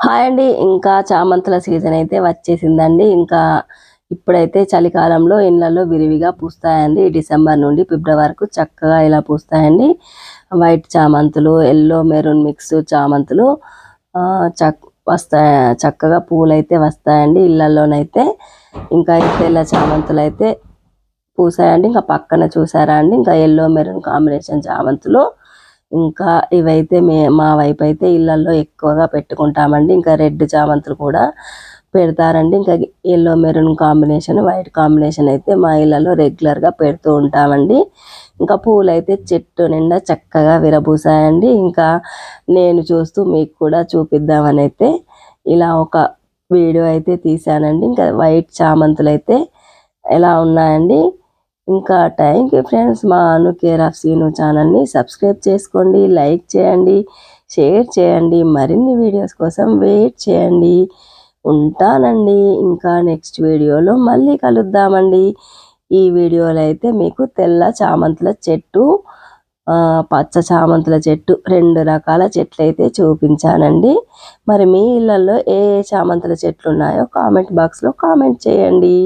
Hi అండి. ఇంకా చామంతుల season అయితే వచ్చేసిందండి. ఇంకా ఇప్పుడైతే చలికాలంలో ఇళ్ళల్లో విరివిగా పూస్తాయండి. డిసెంబర్ నుండి ఫిబ్రవరి వరకు చక్కగా ఇలా పూస్తాయండి. వైట్ చామంతులు, ఎల్లో మెరూన్ మిక్స్ చామంతులు వస్తాయి. చక్కగా పూలైతే వస్తాయండి ఇళ్ళల్లోనైతే. ఇంకా తెల్ల చామంతులు అయితే పూసాయండి. ఇంకా పక్కన చూసారా అండి, ఇంకా ఎల్లో మెరూన్ కాంబినేషన్ చామంతులు. ఇంకా ఇవైతే మా వైపు అయితే ఇళ్ళల్లో ఎక్కువగా పెట్టుకుంటామండి. ఇంకా రెడ్ చామంతులు కూడా పెడతారండి. ఇంకా yellow maroon combination, white combination అయితే మా ఇళ్ళలో రెగ్యులర్గా పెడుతూ ఉంటామండి. ఇంకా పూలు అయితే చెట్టు నిండా చక్కగా విరబూసాయండి. ఇంకా నేను చూస్తూ మీకు కూడా చూపిద్దామని అయితే ఇలా ఒక వీడియో అయితే తీసానండి. ఇంకా వైట్ చామంతులు అయితే ఎలా ఉన్నాయండి. ఇంకా థ్యాంక్ యూ ఫ్రెండ్స్. మా అను కేర్ ఆఫ్ సీను ఛానల్ని సబ్స్క్రైబ్ చేసుకోండి, లైక్ చేయండి, షేర్ చేయండి. మరిన్ని వీడియోస్ కోసం వెయిట్ చేయండి. ఉంటానండి. ఇంకా నెక్స్ట్ వీడియోలో మళ్ళీ కలుద్దామండి. ఈ వీడియోలో అయితే మీకు తెల్ల చామంతుల చెట్టు, పచ్చ చామంతుల చెట్టు, 2 రకాల చెట్లు అయితే చూపించానండి. మరి మీ ఇళ్ళల్లో ఏ చామంతుల చెట్లు ఉన్నాయో కామెంట్ బాక్స్లో కామెంట్ చేయండి.